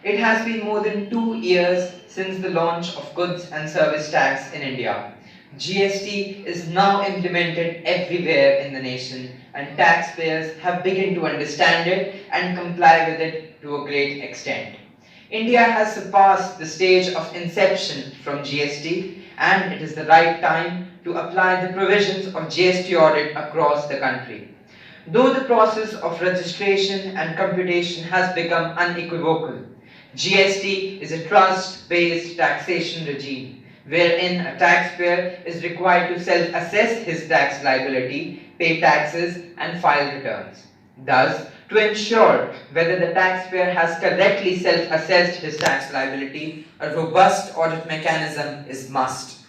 It has been more than 2 years since the launch of goods and service tax in India. GST is now implemented everywhere in the nation, and taxpayers have begun to understand it and comply with it to a great extent. India has surpassed the stage of inception from GST, and it is the right time to apply the provisions of GST audit across the country. Though the process of registration and computation has become unequivocal, GST is a trust-based taxation regime wherein a taxpayer is required to self-assess his tax liability, pay taxes and file returns. Thus, to ensure whether the taxpayer has correctly self-assessed his tax liability, a robust audit mechanism is must.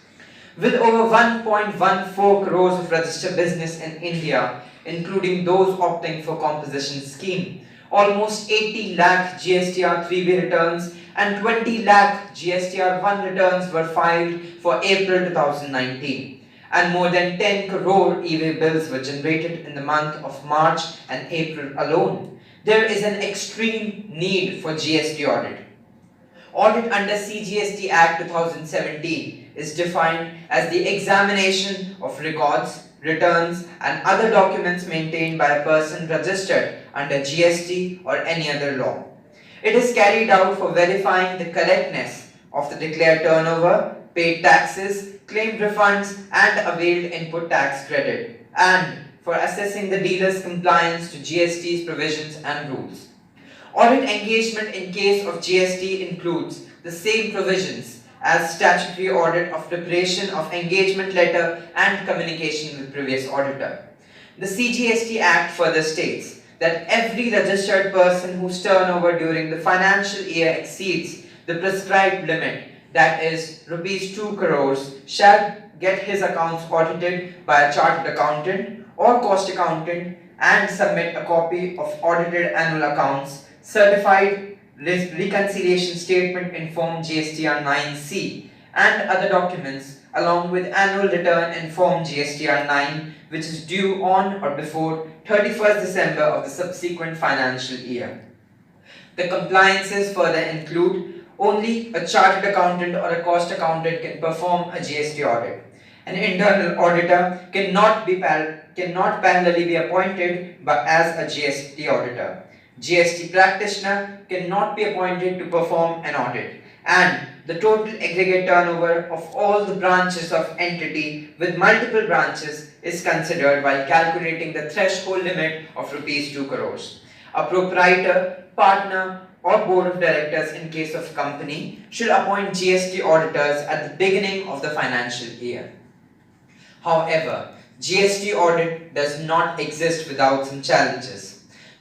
With over 1.14 crores of registered business in India, including those opting for composition scheme, almost 80 lakh GSTR 3B returns and 20 lakh GSTR 1 returns were filed for April 2019, and more than 10 crore e-way bills were generated in the month of March and April alone. There is an extreme need for GST audit. Audit under CGST Act 2017 is defined as the examination of records, returns and other documents maintained by a person registered under GST or any other law. It is carried out for verifying the correctness of the declared turnover, paid taxes, claimed refunds and availed input tax credit, and for assessing the dealer's compliance to GST's provisions and rules. Audit engagement in case of GST includes the same provisions as statutory audit of preparation of engagement letter and communication with previous auditor. The CGST Act further states that every registered person whose turnover during the financial year exceeds the prescribed limit, that is rupees 2 crores, shall get his accounts audited by a chartered accountant or cost accountant and submit a copy of audited annual accounts, certified reconciliation statement in Form GSTR 9C and other documents along with annual return in Form GSTR 9, which is due on or before 31st December of the subsequent financial year. The compliances further include only a chartered accountant or a cost accountant can perform a GST audit. An internal auditor cannot parallelly be appointed as a GST auditor. GST practitioner cannot be appointed to perform an audit, and the total aggregate turnover of all the branches of entity with multiple branches is considered while calculating the threshold limit of rupees 2 crores. A proprietor, partner or board of directors in case of company should appoint GST auditors at the beginning of the financial year. However, GST audit does not exist without some challenges.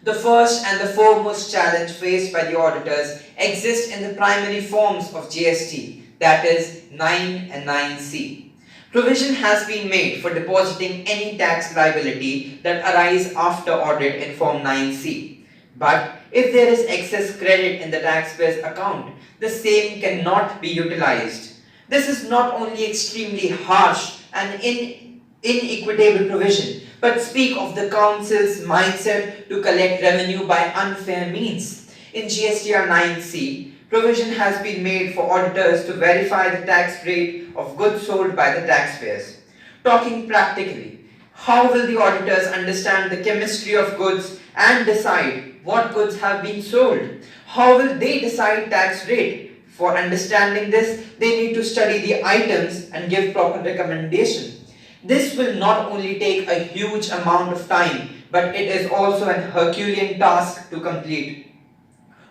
The first and the foremost challenge faced by the auditors exists in the primary forms of GST, that is 9 and 9C. Provision has been made for depositing any tax liability that arise after audit in Form 9C. But if there is excess credit in the taxpayer's account, the same cannot be utilized. This is not only extremely harsh and inequitable provision, but speak of the council's mindset to collect revenue by unfair means. In GSTR 9C, provision has been made for auditors to verify the tax rate of goods sold by the taxpayers. Talking practically, how will the auditors understand the chemistry of goods and decide what goods have been sold? How will they decide tax rate? For understanding this, they need to study the items and give proper recommendation. This will not only take a huge amount of time, but it is also an Herculean task to complete.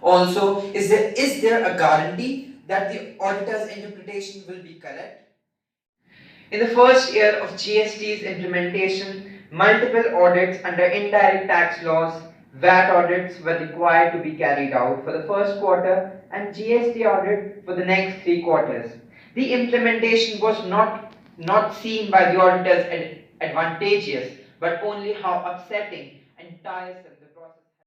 Also, is there a guarantee that the auditor's interpretation will be correct? In the first year of GST's implementation, multiple audits under indirect tax laws, VAT audits were required to be carried out for the first quarter and GST audit for the next 3 quarters. The implementation was not seen by the auditors as advantageous, but only how upsetting and tiresome